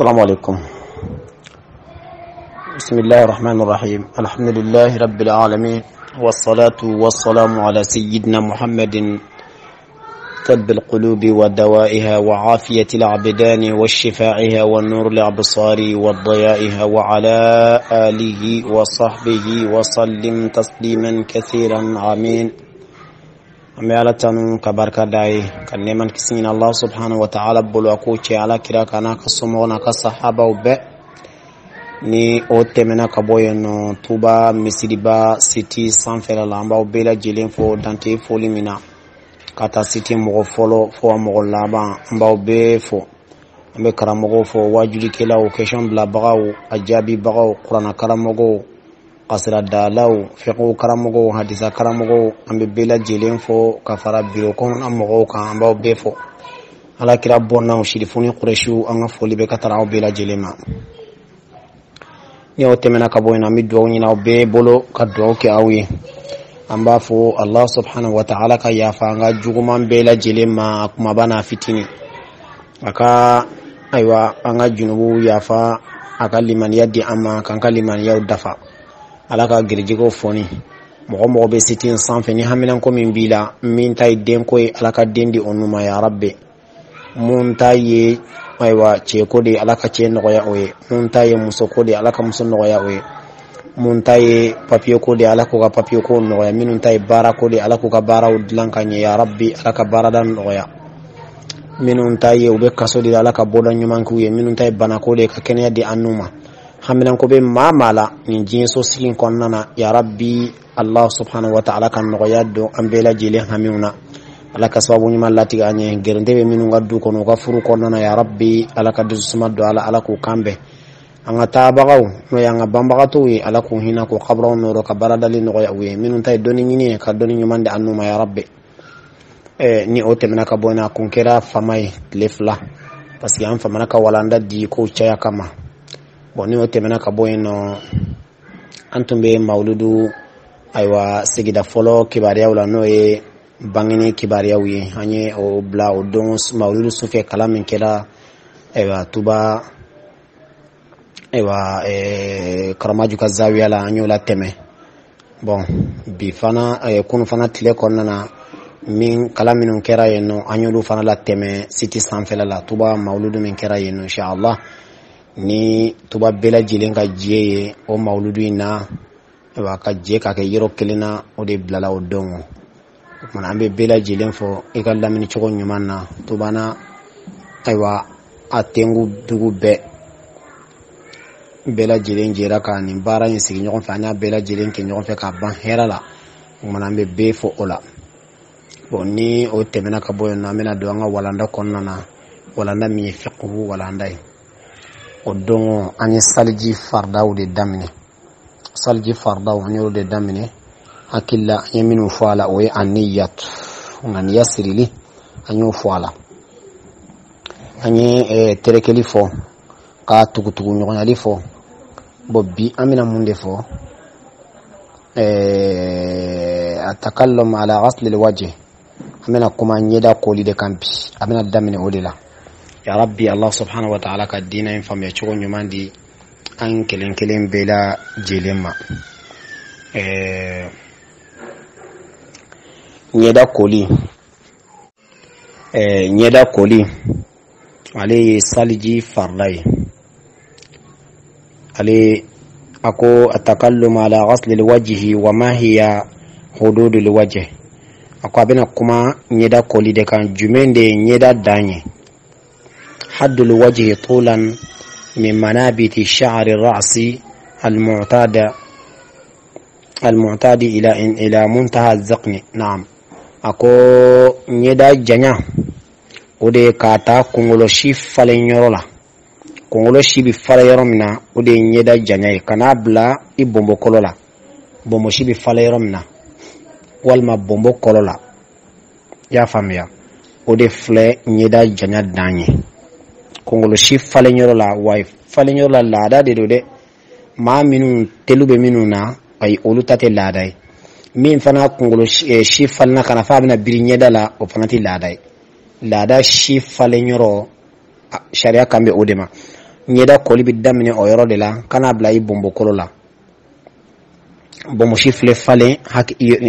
السلام عليكم. بسم الله الرحمن الرحيم. الحمد لله رب العالمين، والصلاة والسلام على سيدنا محمد طب القلوب ودوائها وعافية العبدان وشفائها والنور الأبصار والضيائها وعلى آله وصحبه وسلم تسليما كثيرا. آمين. أمي على تنو كبركة داي كنمان كسين الله سبحانه وتعالى بلوكوتي على كراك أنا كسمونا كصحابة وباء ni ote mena kaboye no Touba missiribah city sanfela lamba obela jelen fo dante foli mina kata city mo folo fo mo laba mba obe fo ambe karamogo fo wajuli kela o question bla bagaw ajabi bagaw qur'ana karamogo qasra dalaw fiqhu karamogo hadisa karamogo ambe bela jelen fo kafara biro kon amogo ka mba obe fo ala kira bonna o shirifuni quraishu anga foli be katara obela jelema ni o temena kabo ina mi duwa nyina be bolo ka duwa ke awi amba fo Allah subhanahu wa ta'ala ka yafa nga juguman bela jelema kuma bana fitini aka aywa anga junubu yafa aka liman yaddi amma kan kaliman yaw dafa alaka girjigo foni mo be sitin sanfe ni hamilan ko min bila min tay den koy alaka dendi onuma ya rabbi mun taye aywa ce ko de alaka ce noya oye mun taye muso ko de alaka muso noya oye mun taye papier ko de alaka ga papier ko noya minun taye bara ko de alaka ga bara udlanka nya ya rabbi alaka bara dan noya minun taye ube kaso de alaka bodan nyuman ku ye minun taye bana ko de ka kenya de anuma haminan ko be mamala ni jinso silin konnana ya rabbi Allah subhanahu wa ta'ala kan noya do ambela jile hamuna alaka sababu nyima lati anye gerende be minu ngaddu kono ka furu konnana ya rabbi alaka dusuma do ala ko kambe anga tabagaw no yanga bambagato wi alako hina ko qabra no ka baradali no ya wi minu tay doni nyini ka doni nyumande annuma ya rabbi ni ote menaka bona kunkera famay lefla parce que am famana ka walanda di ko chaya kama boni ote menaka boyno antumbe mauludu aywa sigida folo kibariya wala no e bangini kibariya wi anye o bla o dons mauludu sufe kalamin kela ewa Touba ewa karamaju ka zawiya la anyo la teme bon bi fana kunu fana tile konnana min kalaminun kera yeno anyo lu fana la teme city sanfela la Touba mauludu min kera yeno inshallah ni Touba bela jilen ka jiye o mauludu ina ewa ka je ka ke yiro kelina o de blala o dongo man ambe bela jilen fo e ka lamini chogo nyumanna Touba na aywa atengu dugu be bela jilen jera ka ni bara yin sigi nyogon fa nya bela jilen ke nyogon fe ka ban hera la man ambe be fo ola bonni o temena ka boyo na mena do nga walanda konnana walanda mi fiqhu walanda o dongo ani salji fardaw de damine salji fardaw nyoro de damine akilla yaminu fala o aniyat ngani yasrili anyo fala anye terekeli fo ka tukutuku nyonali fo bobbi amina munde fo atakallum ala ghasl alwajh amina kuma nyeda koli de kampi amina damine odela ya rabbi Allah subhanahu wa ta'ala ka dina infam ya chugo nyumandi an kelen bela jelema nyeda koli ale salji fardai ale ako atakallum ala ghasl alwajhi wa ma hiya hudud alwajh ako abena kuma nyeda koli de kan jumende nyeda danye haddul wajhi tulan min manabiti sha'r ar-ra's المعتاد الى منتهى الذقن. نعم ako nyeda janya ode kata kongolo shi fale nyorola kongolo shi bi fale yoromna ode nyeda janya kana bla ibombo kolola bombo shi bi fale yoromna walma bombo kolola ya famia ode fle nyeda janya danye kongolo shi fale nyorola wai fale nyorola lada de dode ma minu telube minu na ay olutate ladai min fana kongolo shi falna kana fa bina birinyeda la o fanati ladai lada shi fale nyoro sharia kambe odema ɲɛda koli bi daminɛ o yɔrɔ de la kana bila i bombokolo la bomosi filɛ falen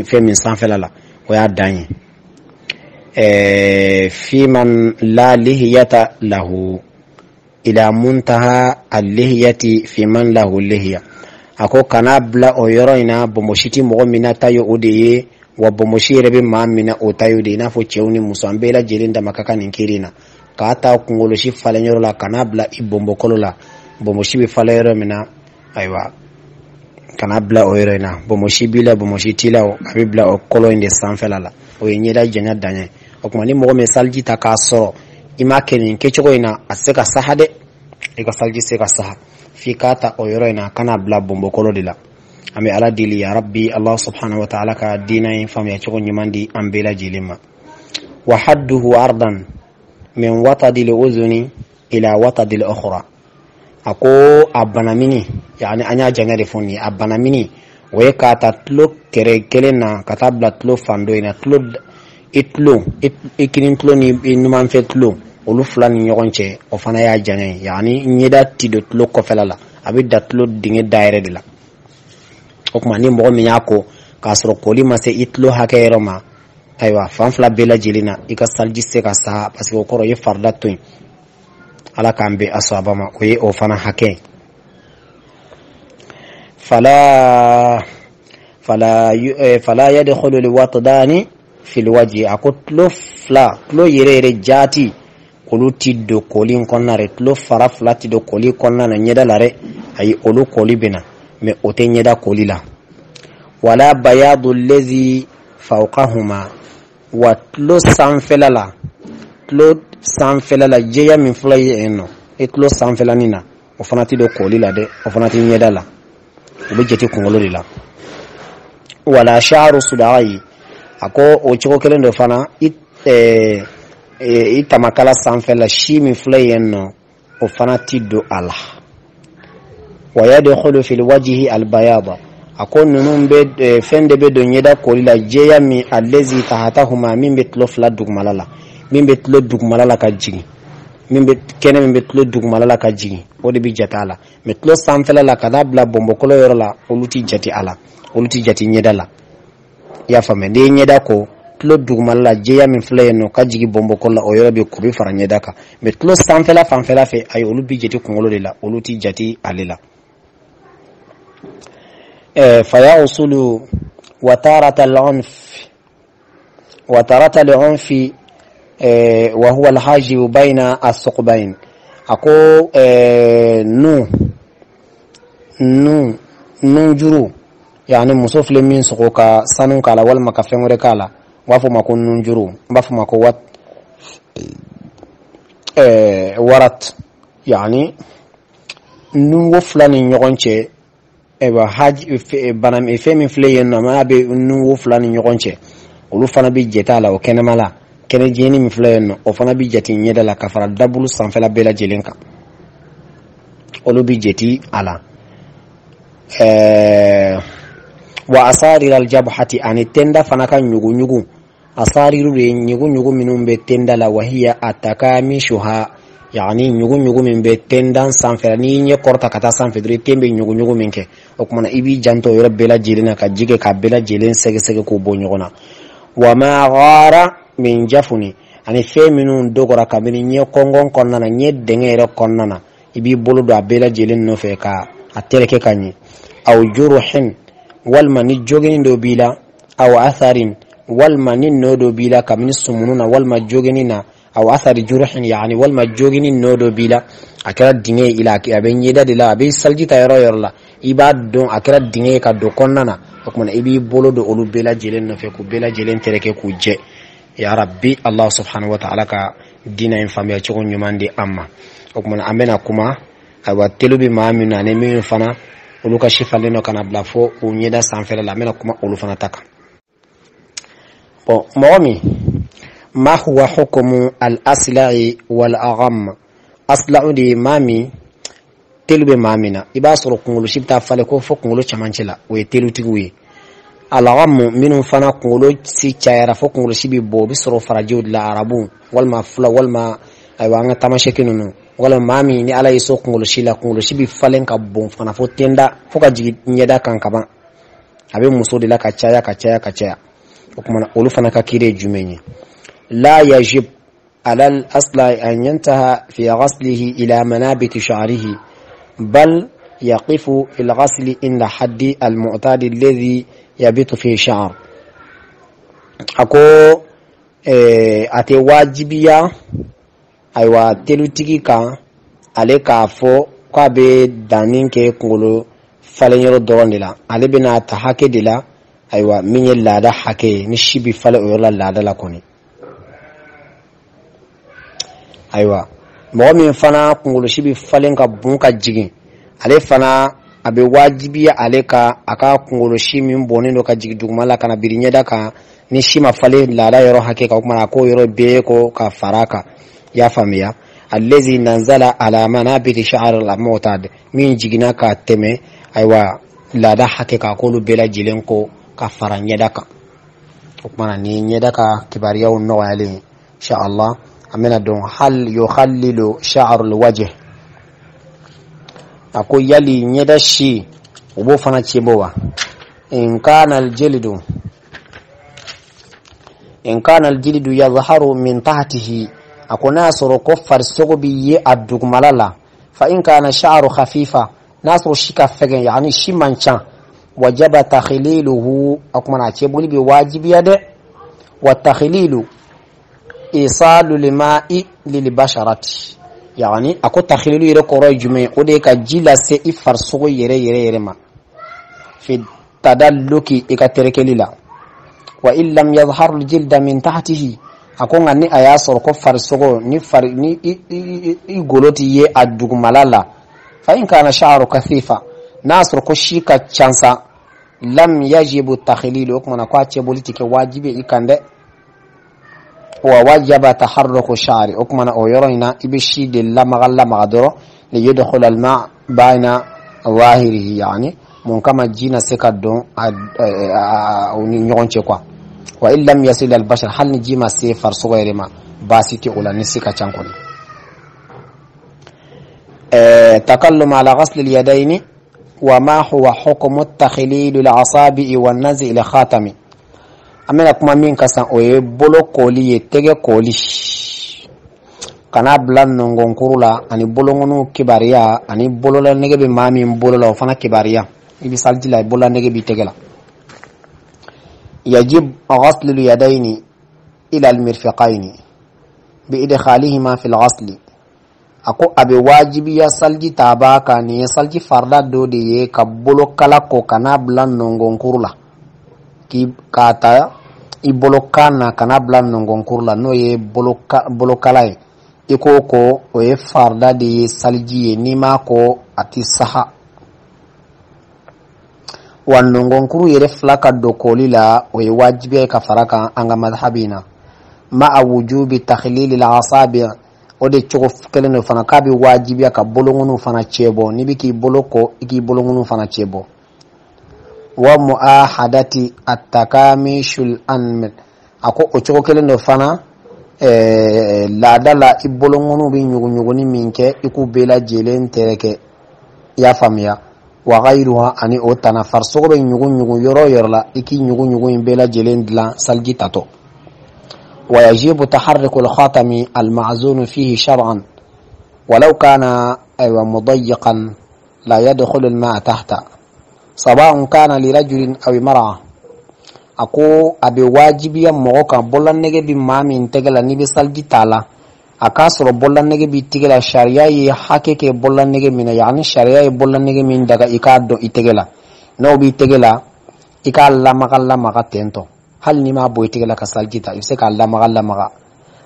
fɛn min sanfɛla la o y'a dan ye fi man la lihiyata lahu ila muntaha al-lihiyati fi man lahu lihiya ako kana bila o yɔrɔ in na bomosi ti mɔgɔ min na ta ye o de ye wa bomosi yɛrɛ bɛ maa min na o ta ye o de ye i n'a fɔ cɛw ni muso an bɛɛ lajɛlen dama ka kan nin kiri in na k'a ta kunkolosi falen yɔrɔ la kana bila i bombokolo la bomosi bɛ falen yɔrɔ min na ayiwa kana bila o yɔrɔ in na bomosi b'i la bomosi t'i la a bɛ bila o kolo in de sanfɛla la o ye ɲɛda janya dan ye o tuma ni mɔgɔ min saliji ta k'a sɔrɔ i m'a kɛ nin kɛcogo in na a tɛ se ka saha dɛ i ka saliji se ka saha f'i k'a ta o yɔrɔ in na kana bila bombokolo de la an bɛ ala deli ya rabbi Allah subhanahu wa ta'ala ka diinɛ in faamuya cogo ɲuman di an bɛɛ lajɛlen ma wa hadduhu ardan min watadi al-udhuni ila watadi al-ukhra ako a banamini yani an y'a janya de fɔ nin ye a banamini o ye k'a ta tulo kɛrɛ kelen na ka taa bila tulo fan dɔ in na i kinin tulo ni numanfɛ tulo olu fila ni ɲɔgɔn cɛ o fana y'a janya ye yani ɲɛda ti don tulo kɔfɛla la a bɛ da tulo dingɛ dayɛrɛ de la o tuma ni mɔgɔ min y'a ko k'a sɔrɔ koli ma se i tulo hakɛ yɔrɔ ma ayiwa fan fila bɛɛ lajɛlen na i ka saliji se ka sa parce que o kɔrɔ ye farida to yen ala k'an bɛ asaba ma o ye o fana hakɛ fala yadkhulu alwatdani fi alwajhi ako tulo fila tulo yɛrɛ jaati olu ti don koli kɔnɔna rɛ tulo fara fila ti don koli kɔnɔna na ɲɛda la rɛ ayi olu koli bɛ na mais o tɛ ɲɛda koli la wala bayadu allazi fawqahuma wa tulo sanfɛla la jɛya min fɔlɔ ye yen nɔ i tulo sanfɛla nin na o fana ti don koli la dɛ o fana ti ɲɛda la o bɛ jate kunkolo de la wala sha'ru sudayi a ko o cogo kelen dɔ fana i tamakala sanfɛla si min fɔlɔ yen nɔ o fana ti don a la wa yadkhulu fil wajhi al bayada a ko ninnu bɛ fɛn de bɛ don ɲɛda koli la jɛya min allazi tahatahuma min bɛ tulo fila dugumala la min bɛ tulo dugumala la ka jigin kɛnɛ min bɛ tulo dugumala la ka jigin o de bɛ jate a la mais tulo sanfɛla la ka n'a bila bombokolo yɔrɔ la olu ti jate a la olu ti jate ɲɛda la i y'a faamuya n'i ye ɲɛda ko tulo dugumala la jɛya min filɛ yen nɔ ka jigin bombokolo la o yɔrɔ bɛ ko bɛ fara ɲɛda kan mais tulo sanfɛla fanfɛla fɛ ayi olu bɛ jate kunkolo de la olu ti jate ale la faya usulu watarata al-unf wa huwa al-hajib bayna as-suqbayn ako nun juru yani muso filɛ min sogo ka sanu k'a la walima ka fɛn wɛrɛ k'a la u b'a fɔ ma ko nun juru n b'a fɔ ma ko warat yani nun wo fila ni ɲɔgɔn cɛ fɛn min filɛ yen nɔ n'a bɛ nun wo fila ni ɲɔgɔn cɛ olu fana bɛ jate a la o kɛnɛma la kɛnɛ jɛni min filɛ yen nɔ o fana bɛ jate ɲɛda la ka fara dabulu sanfɛla bɛɛ lajɛlen kan olu bɛ jate a la wa asarir aljabhati ani tenda fana ka ɲugu asariru de ɲugu minnu bɛ tenda la wahiya atakamishuha yani ɲugu min bɛ tenda sanfɛ ni ɲɛ kɔrɔta ka taa sanfɛ dɔrɔn ten bɛ ɲugu min kɛ o kumana i b'i janto yɔrɔ bɛɛ lajɛlen na ka jigɛ ka bɛɛ lajɛlen sɛgɛsɛgɛ k'o bɔ ɲɔgɔn na wa ma ghara min jafuni ani fɛn minnu dɔgɔra kabini ɲɛ kɔngɔn kɔnɔna na ɲɛ dɛngɛ yɛrɛ kɔnɔna na i b'i bolo don a bɛɛ lajɛlen nɔfɛ ka a tereke ka ɲɛ aw juruhin walima ni jogini dɔ b'i la aw atharin walima ni nɔ dɔ b'i la kabini sumunu na walima jogini na aw athari juruhin yani walima jogini nɔ dɔ b'i la a kɛra dingɛ i la a bɛ ɲɛda de la a bɛ saliji ta yɔrɔ la i b'a dɔn a kɛra dingɛ ka don kɔnɔna na o kumana i b'i bolo don olu bɛɛ lajɛlen nɔfɛ k'u bɛɛ lajɛlen tereke k'u jɛ ya rabbi Allah subhanahu wa ta'ala ka diinɛ in faamuya cogo ɲuman di an ma o kumana an bɛna kuma ayiwa telu bɛ maa min na ani min fana olu ka si falen dɔ kana bila fo u ɲɛda sanfɛla la an bɛna kuma olu fana ta kan bon mɔgɔ min ma huwa hukumu al-asla'i wal-agham asla'u de ye maa min telu bɛ maa min na i b'a sɔrɔ kunkolo si bɛ taa falen ko fo kunkolo cɛmancɛ la o ye telutigiw ye al-agham minnu fana kunkolo si cayara fo kunkolo si bɛ bɔ o bɛ sɔrɔ farajiw de la arabu walima fula walima ayiwa an ka tamasɛki ninnu wala mami ni ala iso kungolo shi bi falen ka bon fana fo tenda fo ka jigi nyeda kan kaba abe muso de la ka caya kuma olu fana ka kire jumenye la yajib ala al-asla an yantaha fi ghaslihi ila manabit sha'rihi bal yaqifu fil ghasli inda haddi al-mu'tad alladhi yabitu fi sha'r ako ate wajibiya aywa telutigi kan ale ka fo kwa be danin ke kungolo falen yoro doron la ale bina ta hake de la aywa minye lada hake ni shibi fale o yoro lada la koni aywa mo min fana kungolo shibi falen ka bunka jigin ale fana abe wajibiya ale ka aka kungolo shimi mbonendo ka jigi dugumala kana birinya daka ni shima fale lada yoro hake ka kuma ko yoro be ko ka faraka ya famiya allazi nanzala ala manabiti sha'r al-mu'tad min jigina ka teme aywa lada hake ka ko lu bela jilen ko ka faranya daka kuma ni nyedaka kibariya no wale insha Allah amena don hal yukhallilu sha'r al-wajh ako yali nyeda shi ubo fana chebowa in kana al-jildu yadhharu min tahtihi akona soro ko farsogo biye adugmalala fa in kana sha'ru khafifa nasru shika fegen yani shimancha wajaba takhliluhu akuma chebuli bi wajibi ade wa takhlilu isalu lima'i lilbasharati yani ako takhlilu yere koro jume ode ka jila se ifarsogo yere ma fi tadalluki ikaterekelila wa illam yadhharu aljilda min tahtihi akonga ni ayasor ko farsogo ni far ni igoloti ye adugmalala fa in kana sha'ru kathifa nasr ko shika chansa lam yajibu takhlilu kuma kwa cheboliti ke wajibi ikande wa wajaba taharruku sha'ri kuma na oyoroina ibishi de la magalla magadoro li yadkhul al ma' baina zahirihi yani mun kama jina sekadon ni nyonche kwa wa illam yasil al-bashar hal nijima se farso gairema basiti ulani sika chankoni takallum ala ghasl al-yadayn wa ma huwa hukm at-takhlil al-asabi wa an-nazi' al-khatami amena kuma min kasan oye bolo koli tege koli kana blan nongon kurula ani bolo ngonu kibariya ani bolo la nege be mami bolo la fana kibariya ibi saljila bolo nege bi tegela يجب غسل اليدين إلى المرفقين بإدخالهما في الغسل أكو أبي واجب يسالجي تاباكا ني يسالجي فردا دودي كبولو كلاكو كنابلا نونغون كورلا كي كاتا إبولو كانا كنابلا نونغون كورلا نو يبولو كلاي إكوكو ويفردا دي يسالجي نيماكو أتي سحا wannongon kuru yere flaka dokoli la o wajibi ka faraka anga madhhabina ma wujubi takhlil al-asabi o de chogo keleno fana kabi wajibi ka bolongunu fana chebo nibiki boloko iki bolongunu fana chebo wa muahadati at-takamishul anmil ako o chogo keleno fana la dala ibolongunu bi nyugunyuguni minke iku bela jelen tereke ya famia wa ghayruha ani otana farsogo be nyugu yoro yorla iki nyugu imbela jelen dla salgi tato wa yajibu taharruku al-khatami al-ma'zun fihi shar'an walau kana aywa mudayyiqan la yadkhulu al-ma'a tahta sawa'un kana li rajulin aw mar'a ako abe wajibi ya moka bolan nege bi mami integala ni be salgi tala akasro bolan nege bi tigela sharia yi hakeke bolan nege mina yani sharia yi bolan nege min daga ikado itegela no bi tegela ikalla magalla tento hal ni ma boy tigela ka saljita ifse ka alla magalla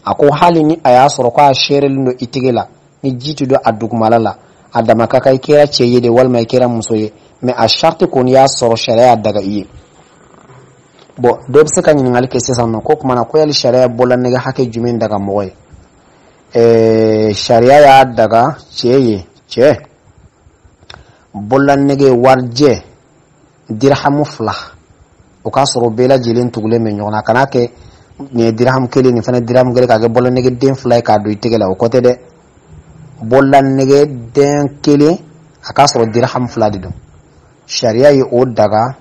ako hali ni ayasro ko sherel no itegela ni jitu do aduk malala adama ka kai kera ceyede wal may kera musoye me a sharti kon ya soro sharia daga yi bo dob se kan ni ngal ke sesan ko kuma na ko yal sharia bolan nege hake jumen daga moy sharia ya daga ce bolan nege warje dirhamu flah o ka soro bela jilen tugule men nyona kanake ni dirham kele ni fana dirham gele ka bolan nege den fly ka do itegela o kote de bollan nege den kele aka soro dirham fuladi do sharia yi o daga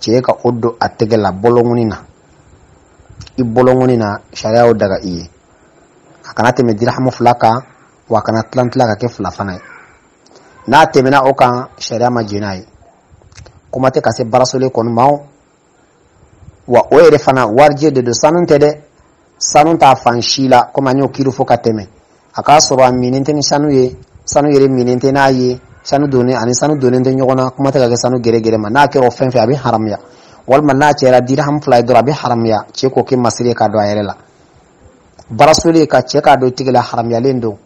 ce ka oddo ategela bolongunina i bolongunina sharia o daga iye akana teme dirham fulaka wa kana tlantla ke fulafana na temena okan sharia ma jinai kuma te kase barasole kon maw wa oere fana warje de sanun tede sanun ta fanshila kuma nyo kiru foka teme aka soro aminente ni sanu yere minente na ye sanu doni ani sanu doni de nyogona kuma te kage sanu gere gere ma na ke ro fenfe abi haram ya wal man na cera dirham fulay do abi haram ya ce ko ke masire ka do ayere la barasole ka ce ka do tigela haram ya lendo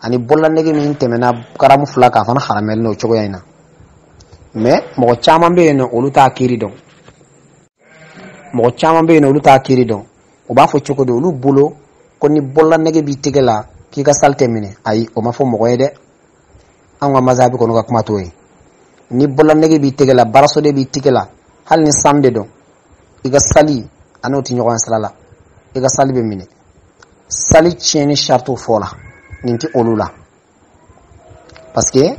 ani bolla nege min temena karamu fula ka fana haram ya no chogo yayna mais mo chama be no uluta kiri don mo chama be no uluta kiri don o ba fo chogo do ulu bulo ko ni bolla nege bi tigela ki ka salte mine ay o ma fo mo yede an wa mazabi ko no ka kuma toy ni bolla nege bi tigela baraso de bi tigela hal ni samde don iga sali anoti nyogon salala iga sali be mine sali cheni shartu fola ninti olula parce que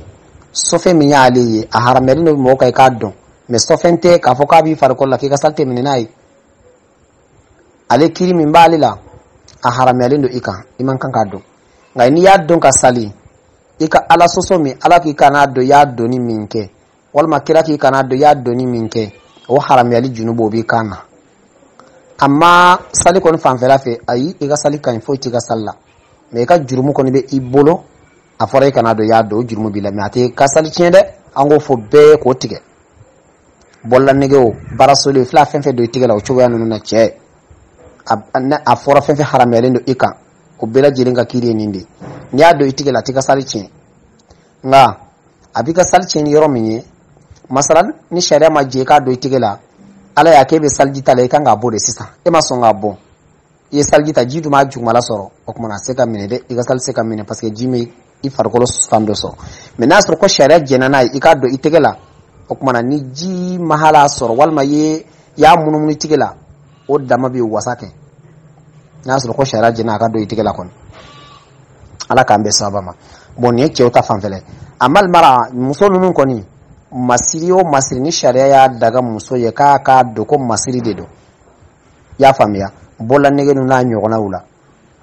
sofe minya ali a harameli no mo kay kaddo mais sofente ka foka bi far ko la ki ka salte mine nay ale kiri min balila a harameli ndo ika iman kan kaddo ngai ni yaddo ka sali ika ala soso mi ala ki kanado yaddo ni minke walma kira ki kanado yaddo ni minke o harameli junubo bi kana amma sali kon fanfela fe ayi ika sali kan fo ti ka salla mais ka jurumu kon be ibolo afore kanado yaddo jurumu bi la mi ate ka sali tiende ango fo be ko tige bolla nege o barasole fla fenfe do tige la o chogo yanu na che afora fenfe harameli ndo ika ko bela jiringa kiri nindi ni ado itige la tika sali chin nga abika sali chin yoro minye masalan ni sharia ma je ka do itige la ala ya kebe saljita la ikanga bode sisa e ma songa bo ye saljita jidu ma juma la soro o kuma na seka mine de iga sal seka mine parce que jimi i farkolo fando so menas ko sharia jenana ika do itige la o kuma na ni ji mahala soro walma ye ya munumuni itige la o dama bi wasake nasro ko sharia jena ka do itige la kon ala kambe sabama bon ye chewta fanfele amal mara musolu nun koni masirio masiri ni sharia ya daga muso ye ka do ko masiri de do ya famia bolla nege nu na nyogona wula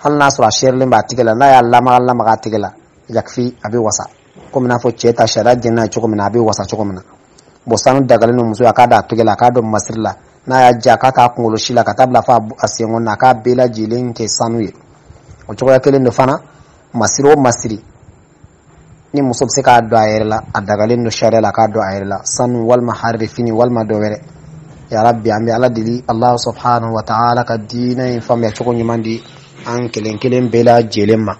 hal nasra sherle ba tigela na ya lama ga tigela yakfi abi wasa ko mina fo cheta sharia jena choko mina abi wasa choko mina bo sanu daga nu muso ya ka da tigela ka do masirla na ya jakata kungolo shila katabla fa asiengo na ka bela jilen ke sanuye o choko ya kele no fana masiro masiri ni musob se ka do ayerla adagalen no sharia la ka do ayerla sanu wal maharifini wal madowere ya rabbi ambi ala dili allah subhanahu wa ta'ala ka dina infam ya choko nyimandi an kelen bela jelemma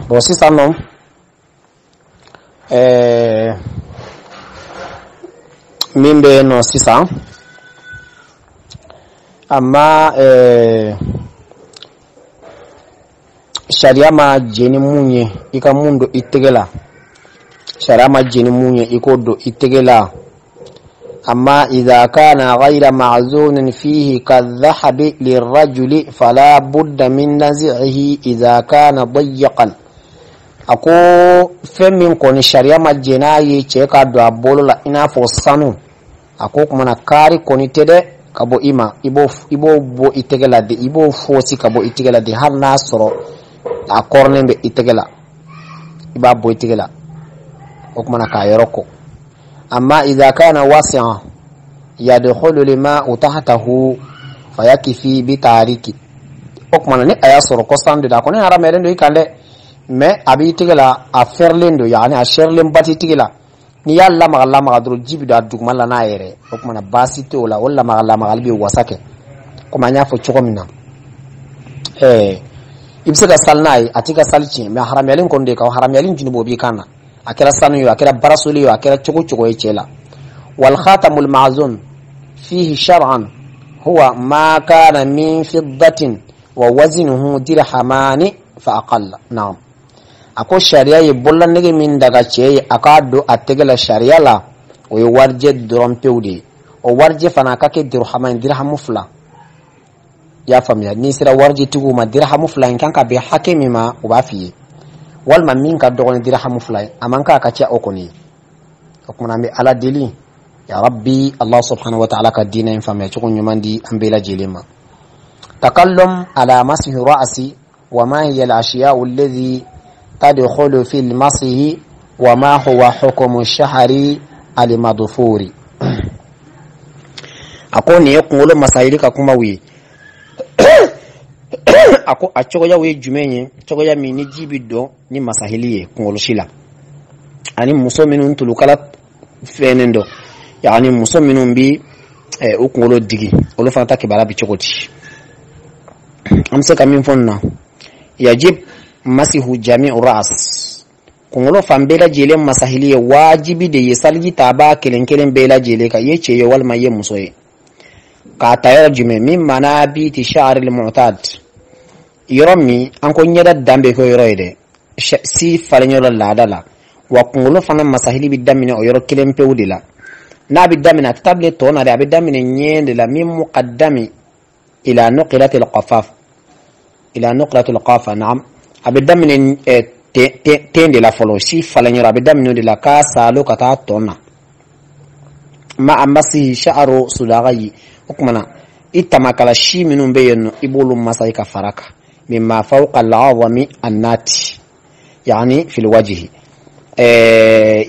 bo si sanu mimbe no sisa amma sharia ma jeni munye ika mundo itegela sharia ma jeni munye ikodo itegela amma idha kana ghayra ma'zunin fihi kadhahabi lirrajuli fala budda min nazi'ihi idha kana dayyqan ako femin ko ni sharia ma jenayi che ka do abolo la ina fo sanu ako kuma na kari ko ni tede kabo ima ibo bo itegela de ibo fosi kabo itegela de har na soro a kornembe itegela iba bo itegela o kuma na kayeroko amma idha kana wasi'a yadkhulu lima tahtahu fayakifi bi tariki o kuma na ni aya soro ko sande da ko ni haramele ndo ikande mais abi itegela a ferlendo yani a sherlem bati itegela ni yalla magalla dro jibido adugma la na yere o kuma na basite wala wala magalla bi wasake kuma nya fo chokomina ibsada salnai atika salchi me haramyalin konde ka haramyalin junubo bi kana akira sanu yo akira barasuli yo akira chogo e chela wal khatamul ma'zun fihi shar'an huwa ma kana min fiddatin wa waznuhu dirhamani fa aqalla na'am ako sharia ye bollan nege min daga cheye akado ategela sharia la o warje dorom pewde o warje fana kake dirhaman dirhamu fula ya famya ni sira warji tugu ma dirhamu fulain kanka be hakimi ma ubafi wal ma min ka dogon dirhamu fulain amanka ka ci okoni okuna mi ala dili ya rabbi Allah subhanahu wa ta'ala ka dina famya ci kun yumandi ambela jelema takallum ala masih ra'si wa ma hiya al-ashiya'u alladhi tadkhulu fi al-masih wa ma huwa hukmu ash-shahri al-madfuri akoni yakulu masailika kuma wi ako achogoya we jumenye chogoya mini jibido ni masahiliye kungolo shila ani muso minun tulukala fenendo yani muso minun bi ukungolo digi olo fanta ke barabi chogoti amse kamin fonna yajib masihu jami'u ras kungolo fambela jele masahiliye wajibi de yesalji taba kelenkelen bela jele ka yeche yo walma ye musoye ka tayar jume min manabiti sha'r al-mu'tad yoromi anko nyada dambe ko yoroide si falenyola ladala wa kungolo fana masahili bidamine o yoro kilempe udila na bidamina tablet to na bidamine nyende la min muqaddami ila nuqlat al-qafaf ila nuqlat al-qafa na'am abidamine tende la folo si falenyola bidamine de la ka salo kata tona ma amasi sha'ru sudagayi hukumana itamakala shi minun bayano ibulu masai ka faraka mimma fawqa al-'azami an-nati yani fi al-wajhi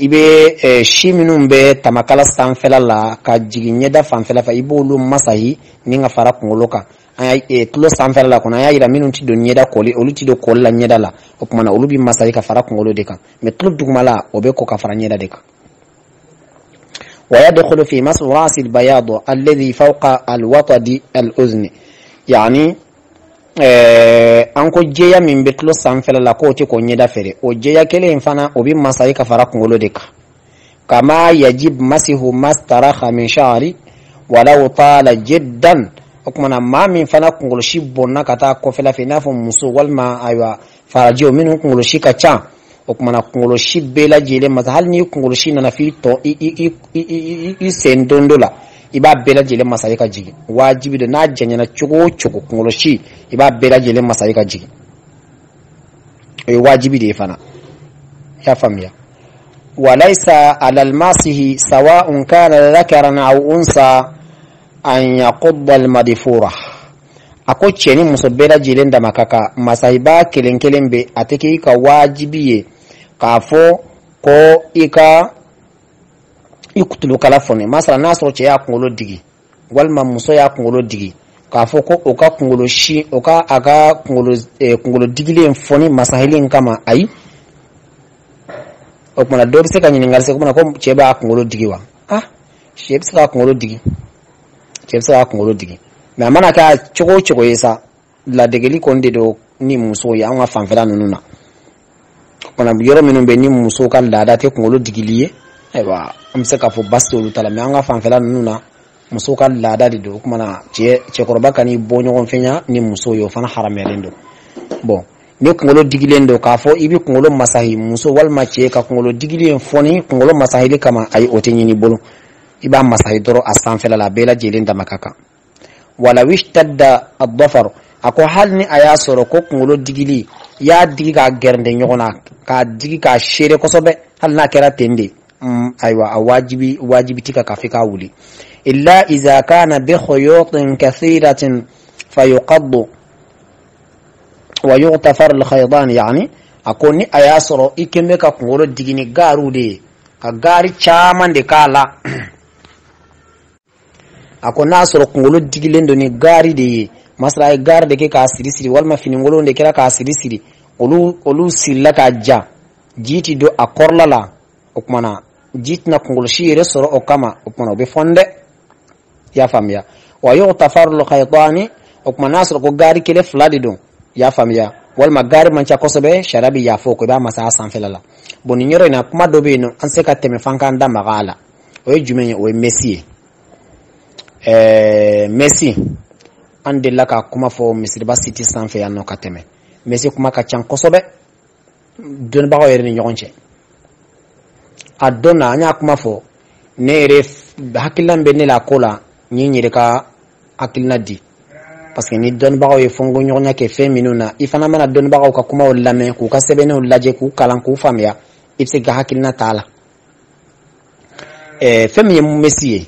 ibe shi minun be tamakala sanfela la ka jiginye da fanfela fa ibulu masai ninga faraka ngoloka ay tulo sanfela la kuna yayira minun ti do nyeda koli oluti do kolla nyeda la hukumana ulubi masai ka faraka ngolo deka metlu dugmala obeko ka faranya nyeda deka ويدخل في مس راس البياض الذي فوق الوطد الأذن يعني anko jeya min betlo sanfela la ko ti ko nyeda fere o jeya kele infana obi masai ka fara kungolo deka kama yajib masihu mastaraha min sha'ri walau tala jiddan okmana ma min fana kungolo shi bonna kata ko fela fina fo muso walma aywa farajo min kungolo shi ka cha okmana kungolo shi bela jele mata hal ni kungolo shi na fi to i sendondola iba bela jele masai ka jigi wajibi da na janya na chugo kungolo shi iba bela jele masai ka jigi wajibi da fana ya famia walaysa ala almasihi sawa'un kana dhakaran aw unsa an yaqudda almadfura ako cheni muso bela jele nda makaka masaiba kelenkelembe ateke ka wajibiye kafo ko ika ikutulu kala fone masala nasro che ya kungolo digi walma muso ya kungolo digi kafo ko oka kungolo shi oka aga kungolo digile fone masahili kama ai okmana dobse kanyini ngalse ko ko cheba kungolo digi wa shebse ka kungolo digi chebse ka kungolo digi na mana ka chogo yesa la degeli konde do ni muso ya anga fanfela nununa kona yoro minun be ni muso kan lada te kungolo digiliye aywa amse ka fo basto lu tala me anga fanfela nununa muso kan lada de do kuma che korba kani bonyo gon fenya ni muso yo fana haramelendo bon ni kungolo digilendo ka fo ibi kungolo masahi muso wal mache ka kungolo digiliyen foni kungolo masahi kama ay otenyi ni bolo iba masahi doro asanfela la bela jelenda makaka wala wishtadda ad-dafar ako halni aya soro ko kungolo digili ya digi ka gernde nyogona ka digi ka shere ko sobe halna kera tende aywa wajibi tika kafika wuli illa iza kana bi khuyutin kathiratin fayuqaddu wa yughfar al-khaydan yani akoni aya soro ikembe ka kungolo digini garude ka gari chaman de kala ako nasoro kungolo digilendo ni gari de masra gar de ke ka sirisiri walma finingolo de kera ka sirisiri olu silla ka ja jiti do akorlala okmana jitna kungolo shire soro okama okmana be fonde ya famya wa yughfar al-khaytani okmana nasoro ko gari kele fladi do ya famya walma gari mancha kosobe sharabi ya foko ba masa sanfelala boni nyoro na kuma dobe no anse ka teme fankanda magala o jumenye o messi Messi ande laka kuma fo missiribah city sanfe yanno kateme Messi kuma ka chan kosobe don ba ko yere ni nyonche adona anya kuma fo nere hakilan be ne la kola nyinyire ka akilna di parce que ni don bawo e fongo nyonya ke feminuna ifana mana don bawo ka kuma wala me ku ka sebene ulaje ku kalan ku famia ipse ga hakilna taala feminye messier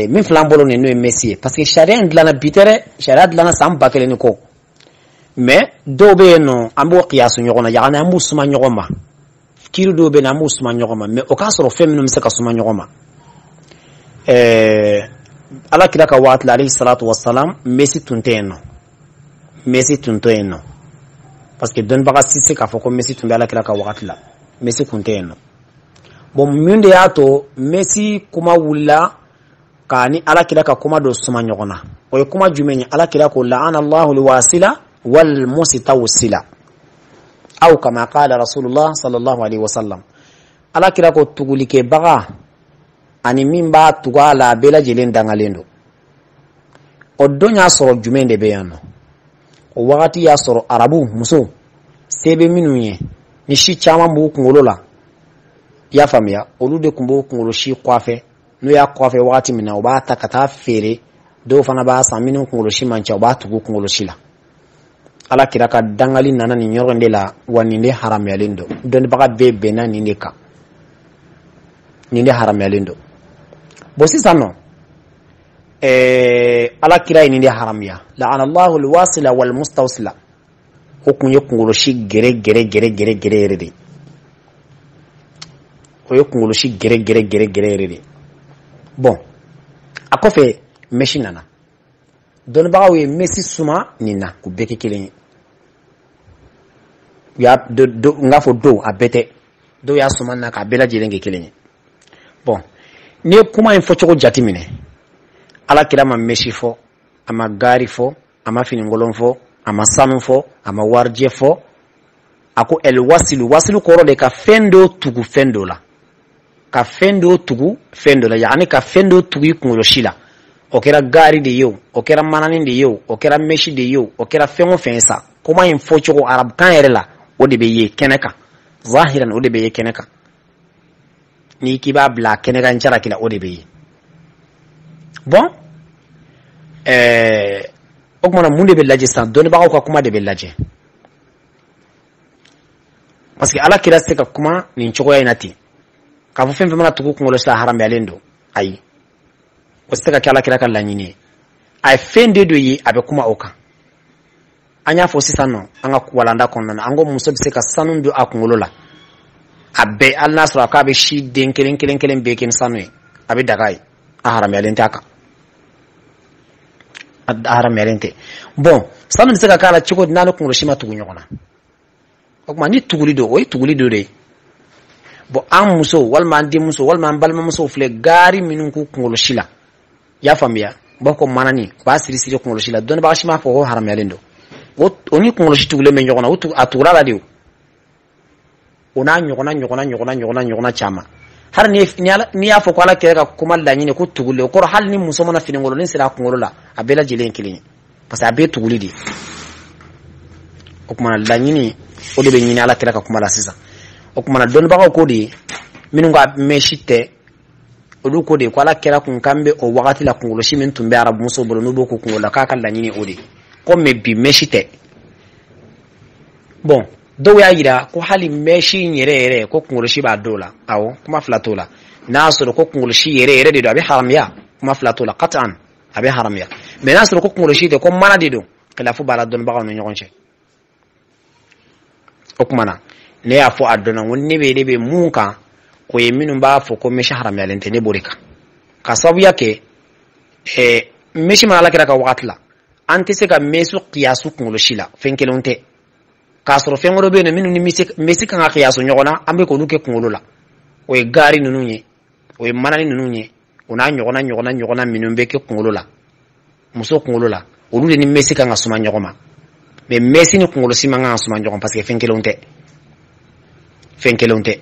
min flambolo ne no messier parce que sharia ndlana bitere sharia ndlana sam bakele ni ko mais do be no ambo qiyasu nyogona ya na ambu suma nyogoma kiru do be na ambu suma nyogoma mais o ka soro feminum se ka suma nyogoma ala kila ka waat alayhi salatu wassalam messi tunteno parce que don baga sisse ka foko messi tumbe ala kila ka waat la messi kunteno bon munde yato messi kuma wulla kani ala kila ka kuma do suma nyogona o kuma jumenya ala kila ko la'ana allah alwasila wal musitawsila aw kama qala rasulullah sallallahu alaihi wasallam ala kila ko tugulike baga ani mimba tugala bela jelen dangalendo o donya soro jumende be yano o wakati ya soro arabu muso sebe minunye ni shi chama mbu kungolola ya famia olude kumbu kungolo shi kwafe no ya kwafe wakati mina obata kata fere do fana ba sa minu kungolo shi mancha obatu kungolo shila ala kiraka dangali nana ni nyoronde la waninde haram ya lendo don baka bebe na nineka ninde haram ya lendo bosi sano ala kira ninde haram ya la'ana Allahu alwasila wal mustawsila hukunye kungolo shi gere rede ko kungolo shi gere rede bon akofe meshinana don bawe messi suma nina ku beke keleni ya do ngafo do abete do ya suma na ka bela jelenge keleni bon ni kuma info choko jatimine ala kila ma messi fo ama gari fo ama finingolon fo ama sanu fo ama warje fo ako el wasilu koro de ka fendo tugu fendo la ka fendo tugu fendo la yani ka fendo tugu kungolo shila okera gari de yo okera manani de yo okera meshi de yo okera fengo fensa kuma info choko arab kan yerela odi be ye keneka zahiran odi be ye keneka ni kiba bla keneka nchara kila odi be ye bon okmana munde be laje san doni ba ko kuma de be laje parce que ala kira seka kuma ni choko ya inati ka fu fembe mana tuku ngolo sa haram ya lendo ayi o seka kala kira kan lanyini ay fende do yi abe kuma oka anya fo sisano anga kuwalanda konna ango muso be seka sanun do akungolola abe al nasra ka be shi den kelen be ken sanwe abe dagai haram ya lenta ka haram ya lente bon sanun seka kala chiko dinalo kungolo shima tugu nyokona okuma ni tuguli do de bo am muso walma andi muso walma balma muso fle gari minun ku kungolo shila ya famia bako manani ba siri kungolo shila don ba shima fo haram ya lendo oni kungolo shi tugule men nyokona utu atura la diu ona nyokona chama har ni ya fo ko ala kera kuma la nyine ku tugule ko hal ni muso mana fini ngolo ni sira kungolo la abela jelen kilini parce que abe tuguli di okuma la nyini o de be nyini ala kera kuma la sisa okuma don ba ko di minu ga meshite odu ko de ko ala kera kun kambe o wakati la kungolo shi min tumbe arab muso bolo no boko kungolo ka la nyini o de ko me bi meshite bon do ya yira ko hali meshi nyere ko kungolo shi ba dola aw kuma flatola nasoro ko kungolo shi yere de do abi haram ya kuma flatola qat'an abi haram ya me nasoro ko kungolo shi de ko mana de do khilafu bala don ba no nyogonche okmana ne ya fo adona wonni be munka ko yeminu ba fo ko meshi haram ya lente ne borika ka sabu yake meshi mala kira ka wakatla anti se ka mesu qiyasu kungolo shila fenkelonte kasoro fengoro be no minu ni mesi kan qiyasu nyogona ambe ko luke kungolo la o gari nununye o manani nununye una nyogona minu be ke kungolo la muso kungolo la o lu ni mesi kan asuma nyogoma be mesi ni kungolo sima nga asuma nyogoma parce que fenkelonte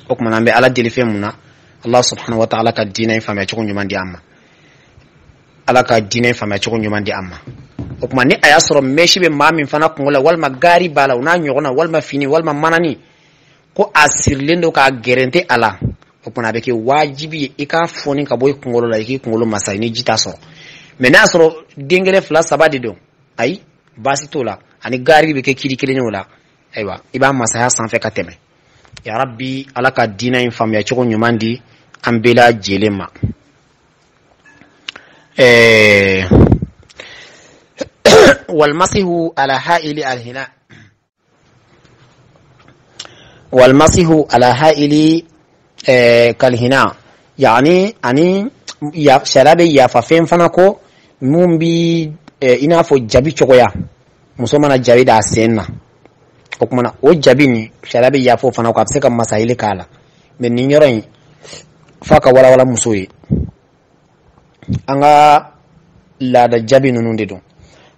okuma nambe ala dili femuna Allah subhanahu wa ta'ala ka dina infama chukun jumandi amma ala ka dina infama chukun jumandi amma okuma ni ayasoro meshi be mamin fana kungola walma gari bala una nyogona walma fini walma manani ko asirlendo ka gerente ala o kuna beke wajibi ika foni ka boy kungolo la iki kungolo masai ni jita so mena so dingere fla sabadi do ay basi tola ani gari beke kiri kile nyola aywa iba masaya sanfe ka teme ya rabbi alaka dina infam ya choko nyumandi ambela jelema والمسح على هائل الهناء والمسح على هائل كالهناء يعني أني يا شرابي يا ففين فناكو مumbi ina fo jabi chokoya musomana jabi da senna okumana o jabi ni sharabi ya fo fana ko abseka masaile kala men ni nyoron faka wala musoyi anga la da jabi nunu de don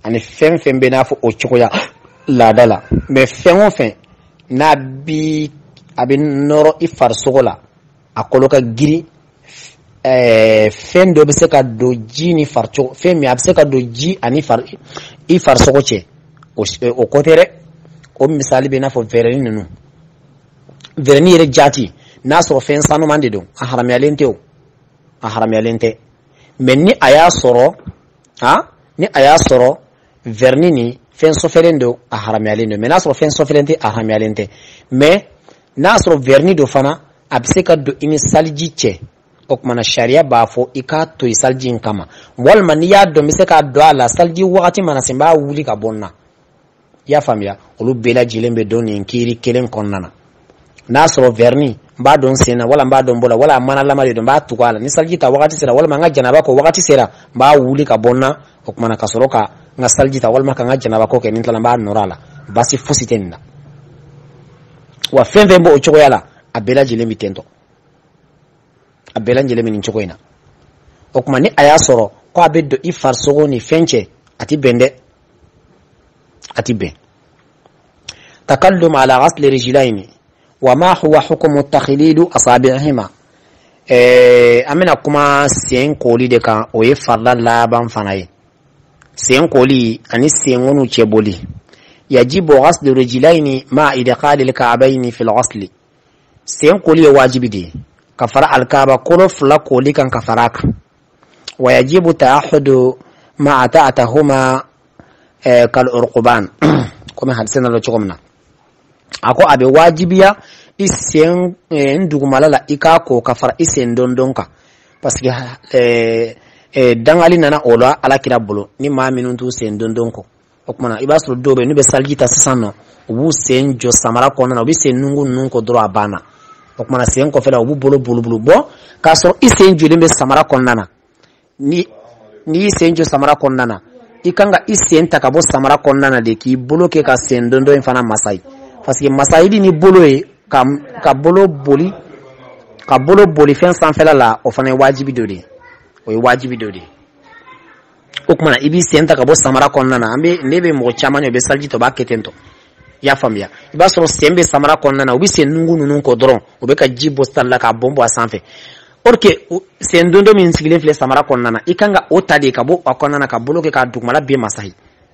ani fen be na fo o chokoya la dala me fen na bi abin noro ifar sogola akoloka giri fen do be se ka do ji ni farcho fen mi abse ka do ji ani far ifar sogoche o kotere o misali be na fo vereni nunu vereni re jati na so fen sanu mande do aharam ya lente men ni aya soro ni aya soro verni ni fen so felendo aharam ya lente men na so fen so felente aharam ya lente me na so verni do fana abse ka do ini salji che okmana sharia bafo ikato isalji nkama walma ni ya do mise ka do ala salji wakati mana simba wuli ka bonna ya famia olu bela jilembe doni nkiri kelen konnana na so verni ba don sena wala ba don bola wala mana lama do ba tukwala ni salji ta wakati sera wala manga janaba ko wakati sera ba wuli ka bonna okmana kasoroka nga salji ta wala manga janaba ko ke nintala ba norala basi fositenna wa fembe o chokoyala abela jilembi tento abela jilembi ni chokoyina okuma ni aya soro ko abeddo ifar sogo ni fenche ati bende ati be takallum ala ghasl rijlaini وما هو حكم التخليل أصابعهما amina kuma sen koli de kan o ye farla laban fana ye sen koli ani sen wonu cheboli yajibu ghasl rijlaini ma idkhal al-ka'bayn fi al-ghasl sen koli wajibi de kafara al-ka'ba kolo fla koli kan kafaraka wa yajibu ta'ahud ma ta'atahuma kal urquban kuma hadisana lo chokomna ako abe wajibiya isen ndugumalala ikako kafara isen dondonka parce que dangali nana ola ala kira bolo ni ma minuntu sen dondonko okmana ibasro dobe ni be saljita sasano ubu sen jo samara kona ubi sen nunko dro abana okmana sen ko fela ubu bolo bo kaso isen jo lembe samara konna ni sen jo samara konna ikanga isen takabo samara konna de ki bolo ke ka sen dondo infana masai parce que masaidi ni bolo e ka bolo boli fen sanfela la o fana wajibi dode o wajibi dode okmana ibi senta ka bo samara konnana ambe nebe mo chamani be salji to baketento ya famia iba so sembe samara konnana obi sen nungu ko dron obe ka jibo stalla ka bombo asanfe orke sen dondo min sigile fle samara konnana ikanga otade ka bo konnana ka bolo ke ka dugmala be masahi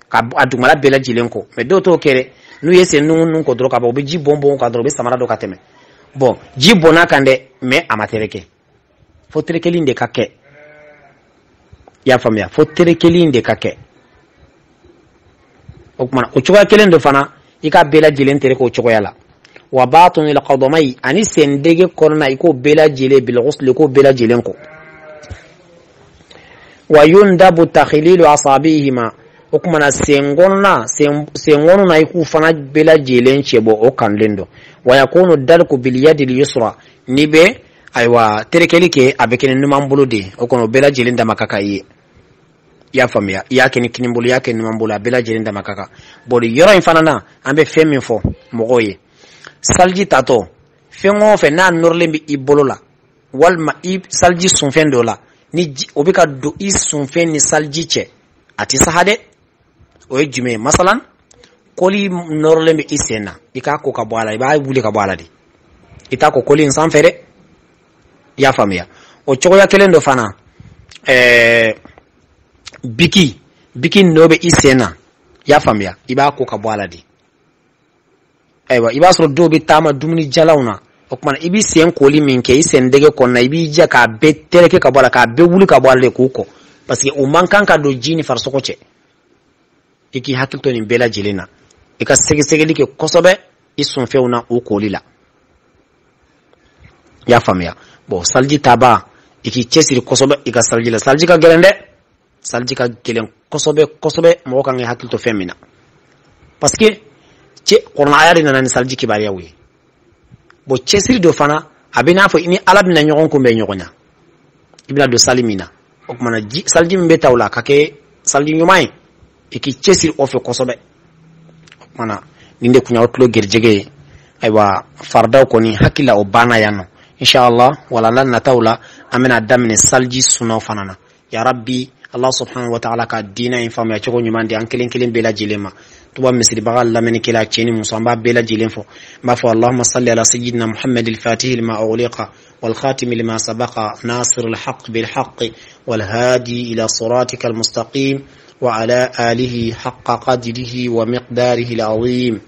ka adugmala be la jilenko me do to kere nu yese nun ko droka ba be jibombo ka drobe samara do kateme bon jibona kande me amatereke fotere linde kake ya famia fotere linde kake okmana uchuga kelendo fana ika bela jilentere ko uchugo yala wa batun ila qadamai ani sendege korna iko bela jile bil ghusl ko bela jilenko wa yundabu takhlilu asabihima okmana sengonu na iku fana bela jelen chebo o kanlendo wa yakunu dalku bil yadi al yusra nibe aywa terekelike abekene numambulu de okono bela jelen da makaka yi ya famia yake ni kinimbulu yake ni mambula bela jelen da makaka bodi yoro infana na ambe femi fo mogoye salji tato fengo fe na norlembi ibolola walma i salji sunfendola ni obika do i sunfen ni salji che ati sahade o jume masalan koli norlembe isena ikako ka bwala iba buli ka bwala di itako koli nsan fere ya famia o choko ya kelendo fana biki nobe isena ya famia iba ko ka bwala di aywa iba so dobe tama dumni jalawna okman ibi sen koli min ke isen dege konna ibi ja ka be tereke ka bala ka be wuli ka bala kuko parce que o mankan ka do jini far sokoche iki hakilto ni bela jilina ika sege segeli ke kosobe isun feuna o kolila ya famia bo salji taba iki chesiri kosobe ika salji la salji ka gelende salji ka gelen kosobe mo kan hakilto femina parce que ci qur'an ayari nan salji kibariya wi bo chesiri do fana abina fo ini alabina nyogon ko be nyogonya ibla do salimina o mana ji salji mbe tawla kake salji nyumai iki chesiri o fe kosobe mana ninde kunya otlo gerjege aywa fardaw ko ni hakila o bana yanno inshallah wala lan natawla amina damne salji suno fanana ya rabbi Allah subhanahu wa ta'ala ka dina infam ya chogo nyumande an kelen bela jilema tuba missiribah la men kila cheni musamba bela jilenfo ma fa Allahumma salli ala sayyidina Muhammad al-fatih lima ughliqa wal khatim lima sabaqa nasir al-haqq bil haqq wal hadi ila siratika al-mustaqim wa ala alihi haqqa qadrihi wa miqdarihi al-azim